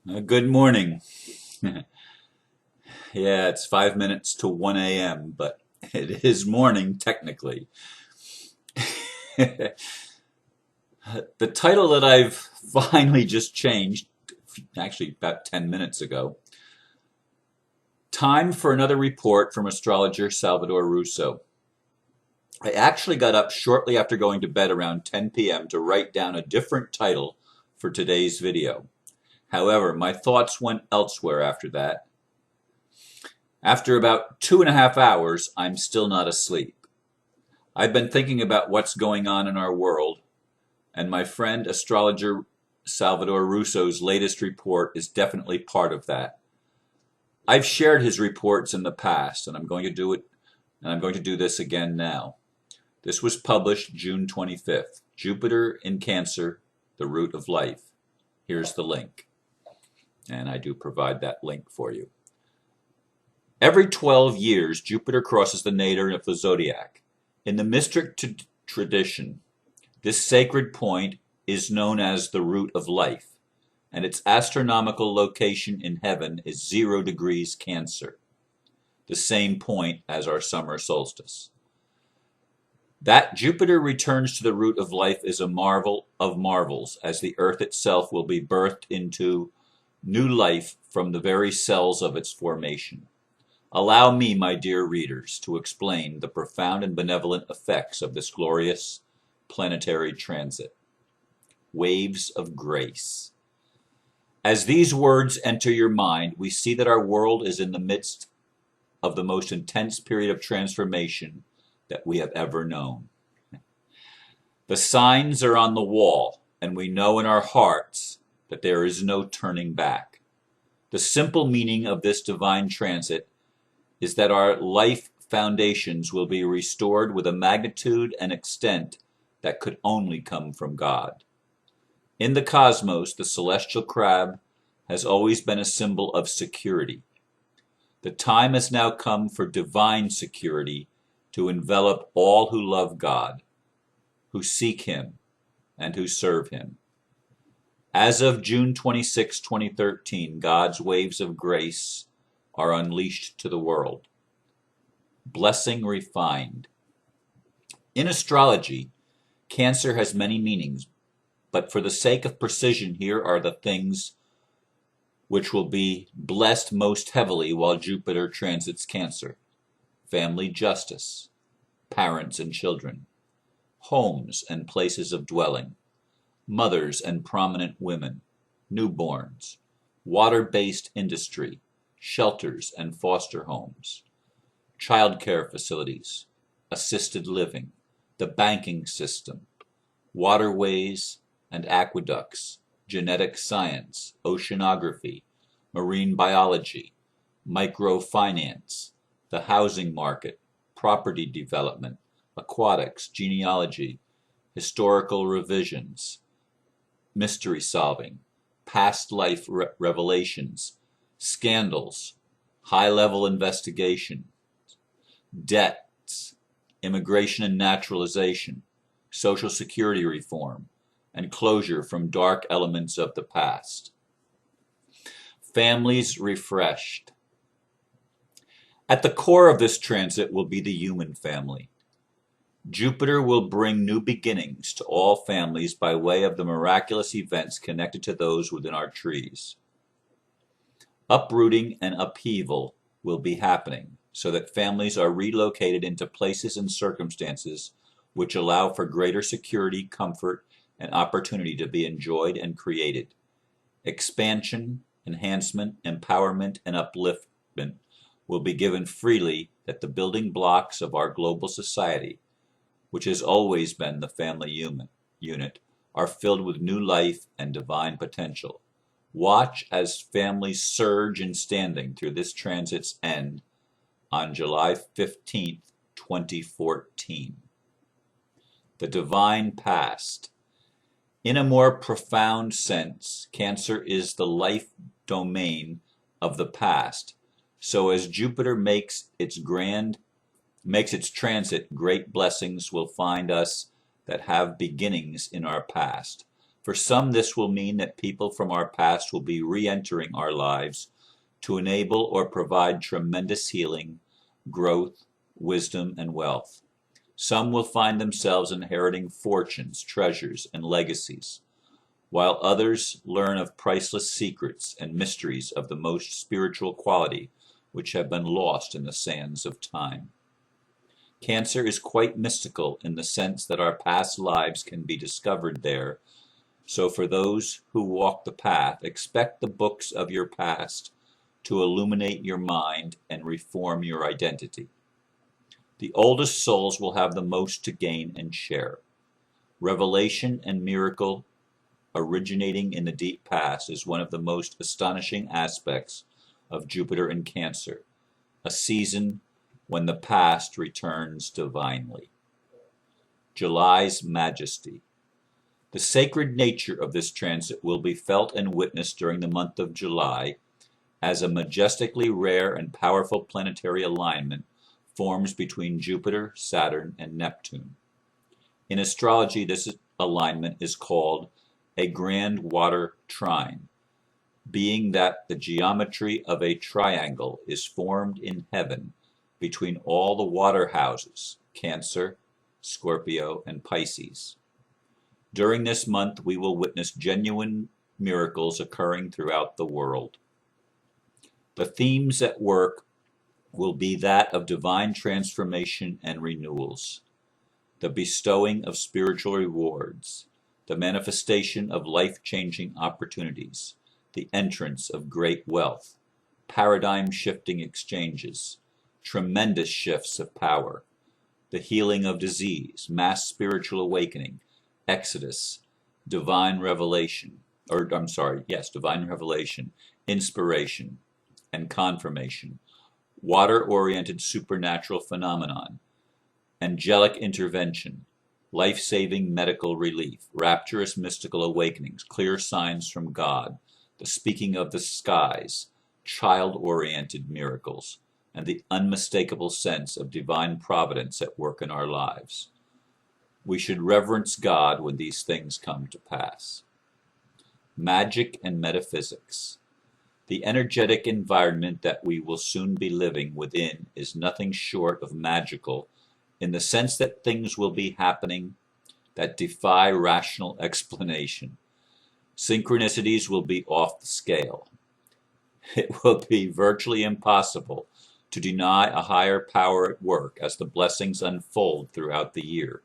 Good morning. Yeah, it's 5 minutes to 1 a.m., but it is morning technically. The title that I've finally just changed, actually about 10 minutes ago, Time for Another Report from Astrologer Salvador Russo. I actually got up shortly after going to bed around 10 p.m. to write down a different title for today's video. However, my thoughts went elsewhere after that. After about 2.5 hours, I'm still not asleep. I've been thinking about what's going on in our world, and my friend astrologer Salvador Russo's latest report is definitely part of that. I've shared his reports in the past, and I'm going to do this again now. This was published June 25th. Jupiter in Cancer, the root of life. Here's the link, and I do provide that link for you. Every 12 years, Jupiter crosses the nadir of the zodiac. In the mystic tradition, this sacred point is known as the root of life, and its astronomical location in heaven is 0 degrees Cancer, the same point as our summer solstice. That Jupiter returns to the root of life is a marvel of marvels, as the earth itself will be birthed into new life from the very cells of its formation. Allow me, my dear readers, to explain the profound and benevolent effects of this glorious planetary transit. Waves of grace. As these words enter your mind, we see that our world is in the midst of the most intense period of transformation that we have ever known. The signs are on the wall, and we know in our hearts that there is no turning back. The simple meaning of this divine transit is that our life foundations will be restored with a magnitude and extent that could only come from God. In the cosmos, the celestial crab has always been a symbol of security. The time has now come for divine security to envelop all who love God, who seek Him, and who serve Him. As of June 26, 2013, God's waves of grace are unleashed to the world. Blessing refined. In astrology, Cancer has many meanings, but for the sake of precision, here are the things which will be blessed most heavily while Jupiter transits Cancer. Family justice, parents and children, homes and places of dwelling, mothers and prominent women, newborns, water-based industry, shelters and foster homes, child care facilities, assisted living, the banking system, waterways and aqueducts, genetic science, oceanography, marine biology, microfinance, the housing market, property development, aquatics, genealogy, historical revisions, mystery solving, past life revelations, scandals, high-level investigation, debts, immigration and naturalization, social security reform, and closure from dark elements of the past. Families refreshed. At the core of this transit will be the human family. Jupiter will bring new beginnings to all families by way of the miraculous events connected to those within our trees. Uprooting and upheaval will be happening, so that families are relocated into places and circumstances which allow for greater security, comfort, and opportunity to be enjoyed and created. Expansion, enhancement, empowerment, and upliftment will be given freely, that the building blocks of our global society, which has always been the family unit, are filled with new life and divine potential. Watch as families surge in standing through this transit's end on July 15th, 2014. The divine past. In a more profound sense, Cancer is the life domain of the past. So as Jupiter makes its transit, great blessings will find us that have beginnings in our past. For some, this will mean that people from our past will be re-entering our lives to enable or provide tremendous healing, growth, wisdom, and wealth. Some will find themselves inheriting fortunes, treasures, and legacies, while others learn of priceless secrets and mysteries of the most spiritual quality which have been lost in the sands of time. Cancer is quite mystical in the sense that our past lives can be discovered there. So for those who walk the path, expect the books of your past to illuminate your mind and reform your identity. The oldest souls will have the most to gain and share. Revelation and miracle originating in the deep past is one of the most astonishing aspects of Jupiter in Cancer, a season when the past returns divinely. July's majesty. The sacred nature of this transit will be felt and witnessed during the month of July as a majestically rare and powerful planetary alignment forms between Jupiter, Saturn, and Neptune. In astrology, this alignment is called a grand water trine, being that the geometry of a triangle is formed in heaven between all the water houses, Cancer, Scorpio, and Pisces. During this month, we will witness genuine miracles occurring throughout the world. The themes at work will be that of divine transformation and renewals, the bestowing of spiritual rewards, the manifestation of life-changing opportunities, the entrance of great wealth, paradigm-shifting exchanges, tremendous shifts of power, the healing of disease, mass spiritual awakening, exodus, divine revelation, inspiration, and confirmation, water-oriented supernatural phenomenon, angelic intervention, life-saving medical relief, rapturous mystical awakenings, clear signs from God, the speaking of the skies, child-oriented miracles, and the unmistakable sense of divine providence at work in our lives. We should reverence God when these things come to pass. Magic and metaphysics. The energetic environment that we will soon be living within is nothing short of magical in the sense that things will be happening that defy rational explanation. Synchronicities will be off the scale. It will be virtually impossible to deny a higher power at work as the blessings unfold throughout the year.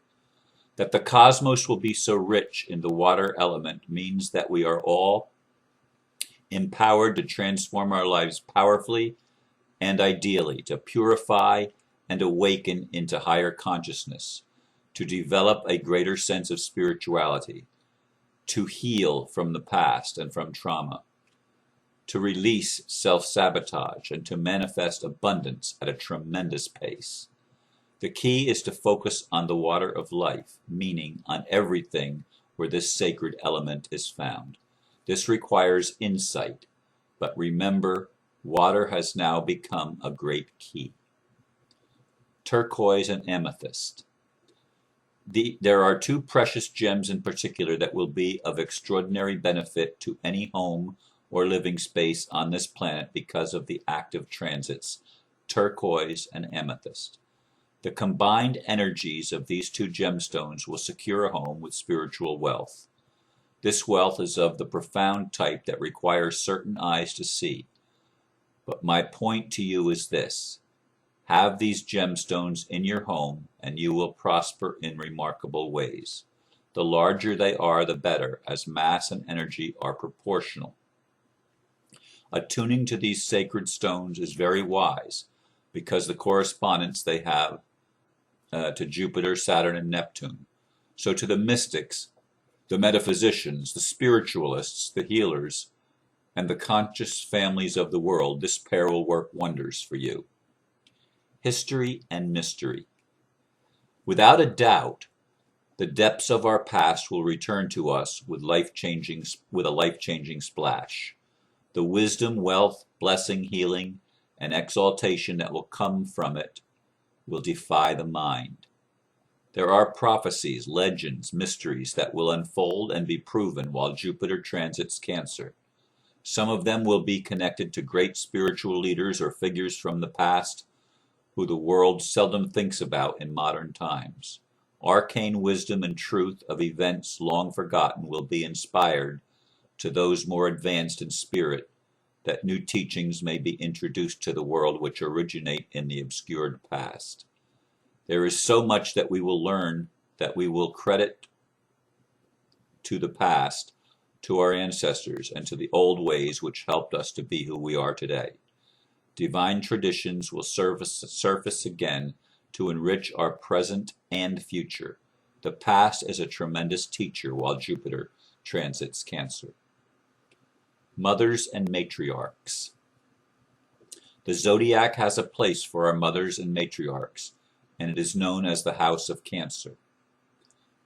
That the cosmos will be so rich in the water element means that we are all empowered to transform our lives powerfully and ideally, to purify and awaken into higher consciousness, to develop a greater sense of spirituality, to heal from the past and from trauma, to release self-sabotage, and to manifest abundance at a tremendous pace. The key is to focus on the water of life, meaning on everything where this sacred element is found. This requires insight, but remember, water has now become a great key. Turquoise and amethyst. There are two precious gems in particular that will be of extraordinary benefit to any home or living space on this planet because of the active transits, turquoise and amethyst. The combined energies of these two gemstones will secure a home with spiritual wealth. This wealth is of the profound type that requires certain eyes to see. But my point to you is this: have these gemstones in your home and you will prosper in remarkable ways. The larger they are, the better, as mass and energy are proportional. Attuning to these sacred stones is very wise because the correspondence they have to Jupiter, Saturn, and Neptune. So to the mystics, the metaphysicians, the spiritualists, the healers, and the conscious families of the world, this pair will work wonders for you. History and mystery. Without a doubt, the depths of our past will return to us with a life-changing splash. The wisdom, wealth, blessing, healing, and exaltation that will come from it will defy the mind. There are prophecies, legends, mysteries that will unfold and be proven while Jupiter transits Cancer. Some of them will be connected to great spiritual leaders or figures from the past who the world seldom thinks about in modern times. Arcane wisdom and truth of events long forgotten will be inspired to those more advanced in spirit, that new teachings may be introduced to the world which originate in the obscured past. There is so much that we will learn that we will credit to the past, to our ancestors, and to the old ways which helped us to be who we are today. Divine traditions will surface again to enrich our present and future. The past is a tremendous teacher while Jupiter transits Cancer. Mothers and matriarchs. The zodiac has a place for our mothers and matriarchs, and it is known as the House of Cancer.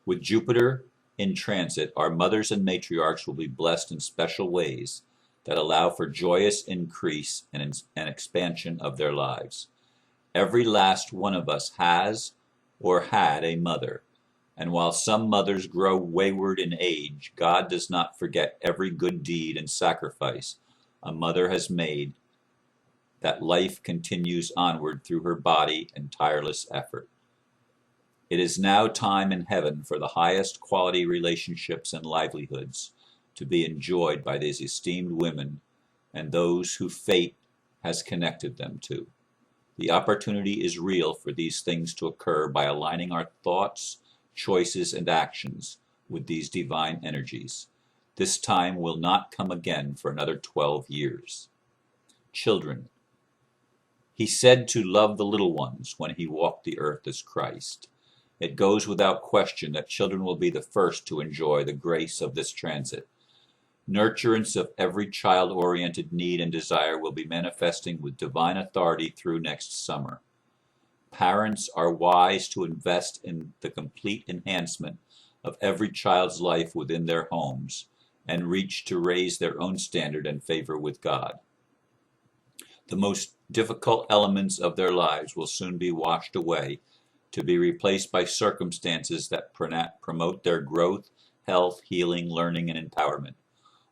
With Jupiter in transit, our mothers and matriarchs will be blessed in special ways that allow for joyous increase and expansion of their lives. Every last one of us has or had a mother, and while some mothers grow wayward in age, God does not forget every good deed and sacrifice a mother has made, that life continues onward through her body and tireless effort. It is now time in heaven for the highest quality relationships and livelihoods to be enjoyed by these esteemed women and those who fate has connected them to. The opportunity is real for these things to occur by aligning our thoughts, choices, and actions with these divine energies. This time will not come again for another 12 years. Children. He said to love the little ones when he walked the earth as Christ. It goes without question that children will be the first to enjoy the grace of this transit. Nurturance of every child-oriented need and desire will be manifesting with divine authority through next summer. Parents are wise to invest in the complete enhancement of every child's life within their homes and reach to raise their own standard and favor with God. The most difficult elements of their lives will soon be washed away to be replaced by circumstances that promote their growth, health, healing, learning, and empowerment.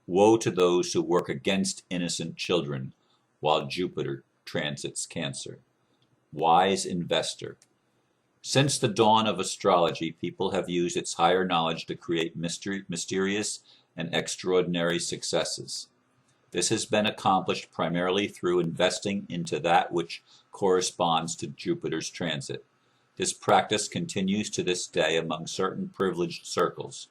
Woe to those who work against innocent children while Jupiter transits Cancer. Wise investor. Since the dawn of astrology, people have used its higher knowledge to create mysterious and extraordinary successes. This has been accomplished primarily through investing into that which corresponds to Jupiter's transit. This practice continues to this day among certain privileged circles.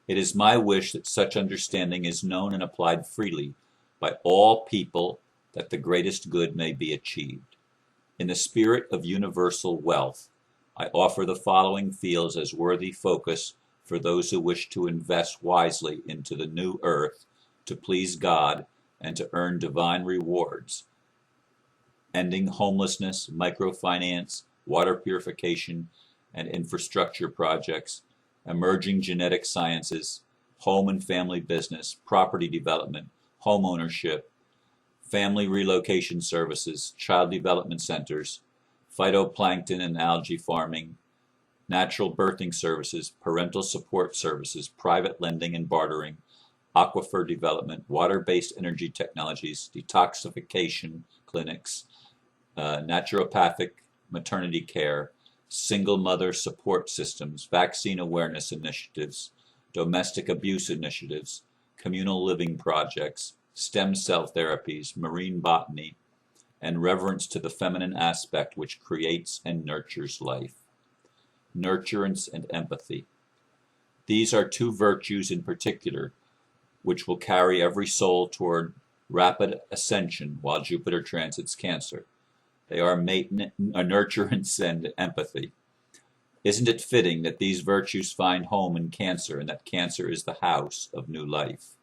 It is my wish that such understanding is known and applied freely by all people, that the greatest good may be achieved. In the spirit of universal wealth, I offer the following fields as worthy focus for those who wish to invest wisely into the new earth to please God and to earn divine rewards: ending homelessness, microfinance, water purification and infrastructure projects, emerging genetic sciences, home and family business, property development, home ownership, family relocation services, child development centers, phytoplankton and algae farming, natural birthing services, parental support services, private lending and bartering, aquifer development, water-based energy technologies, detoxification clinics, naturopathic maternity care, single mother support systems, vaccine awareness initiatives, domestic abuse initiatives, communal living projects, stem cell therapies, marine botany, and reverence to the feminine aspect which creates and nurtures life. Nurturance and empathy. These are two virtues in particular which will carry every soul toward rapid ascension while Jupiter transits Cancer. They are nurturance and empathy. Isn't it fitting that these virtues find home in Cancer, and that Cancer is the house of new life?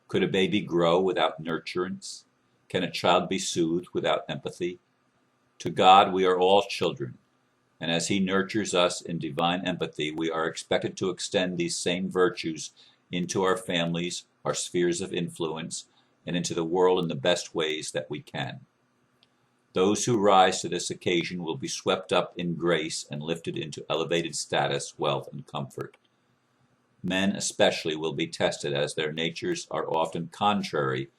Could a baby grow without nurturance? Can a child be soothed without empathy? To God we are all children, and as He nurtures us in divine empathy, we are expected to extend these same virtues into our families, our spheres of influence, and into the world in the best ways that we can. Those who rise to this occasion will be swept up in grace and lifted into elevated status, wealth, and comfort. Men especially will be tested, as their natures are often contrary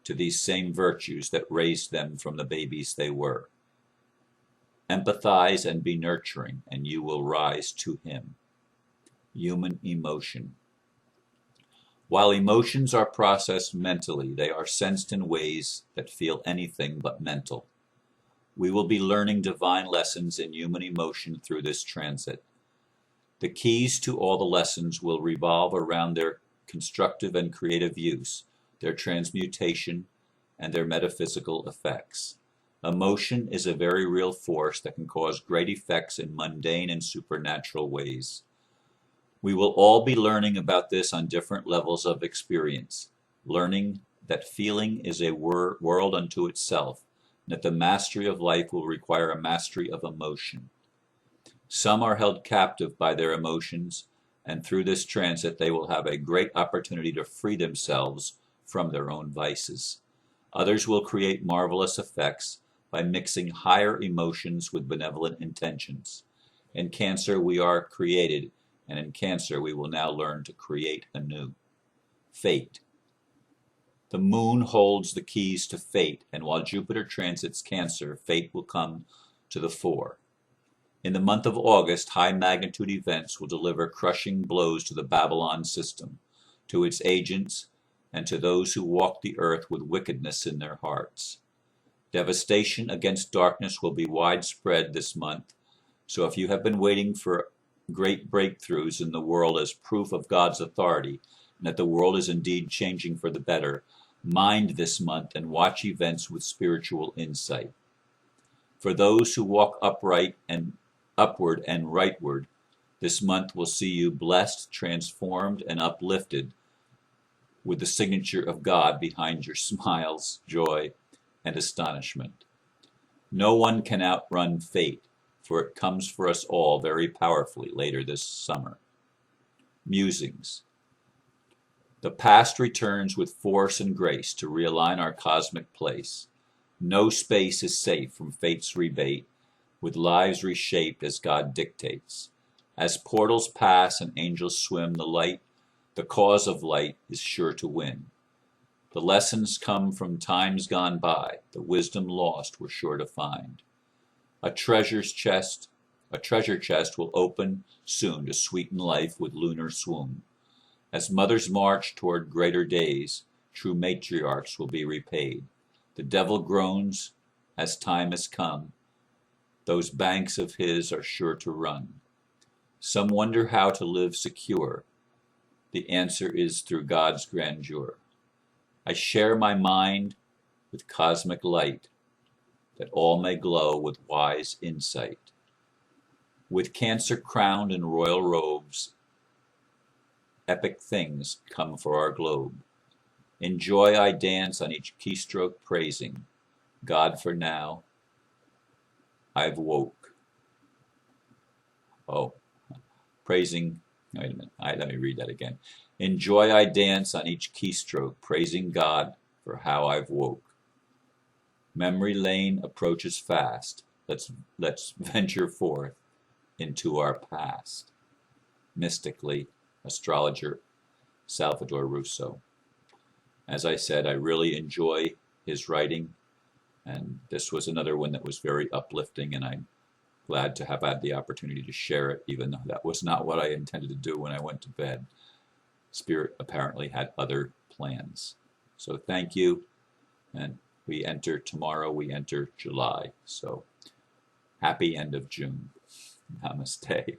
to these same virtues that raised them from the babies they were. Empathize and be nurturing, and you will rise to him. Human emotion. While emotions are processed mentally, they are sensed in ways that feel anything but mental. We will be learning divine lessons in human emotion through this transit. The keys to all the lessons will revolve around their constructive and creative use, their transmutation, and their metaphysical effects. Emotion is a very real force that can cause great effects in mundane and supernatural ways. We will all be learning about this on different levels of experience, learning that feeling is a world unto itself, and that the mastery of life will require a mastery of emotion. Some are held captive by their emotions, and through this transit they will have a great opportunity to free themselves from their own vices. Others will create marvelous effects by mixing higher emotions with benevolent intentions. In Cancer we are created, and in Cancer we will now learn to create anew. Fate. The moon holds the keys to fate, and while Jupiter transits Cancer, fate will come to the fore. In the month of August, high-magnitude events will deliver crushing blows to the Babylon system, to its agents, and to those who walk the earth with wickedness in their hearts. Devastation against darkness will be widespread this month, so if you have been waiting for great breakthroughs in the world as proof of God's authority, and that the world is indeed changing for the better, mind this month and watch events with spiritual insight. For those who walk upright and upward and rightward, this month will see you blessed, transformed, and uplifted with the signature of God behind your smiles, joy, and astonishment. No one can outrun fate, for it comes for us all very powerfully later this summer. Musings. The past returns with force and grace to realign our cosmic place. No space is safe from fate's rebate, with lives reshaped as God dictates. As portals pass and angels swim, the cause of light is sure to win. The lessons come from times gone by, the wisdom lost we're sure to find. A treasure chest will open soon to sweeten life with lunar swoon. As mothers march toward greater days, true matriarchs will be repaid. The devil groans as time has come. Those banks of his are sure to run. Some wonder how to live secure. The answer is through God's grandeur. I share my mind with cosmic light, that all may glow with wise insight. With Cancer crowned in royal robes, epic things come for our globe. In joy I dance on each keystroke praising God, for now I've woke. Praising, wait a minute, let me read that again. In joy I dance on each keystroke, praising God for how I've woke. Memory lane approaches fast. Let's venture forth into our past. Mystically, astrologer Salvador Russo. As I said, I really enjoy his writing, and this was another one that was very uplifting, and I'm glad to have had the opportunity to share it, even though that was not what I intended to do when I went to bed. Spirit apparently had other plans. So thank you, and tomorrow we enter July. So happy end of June. Namaste.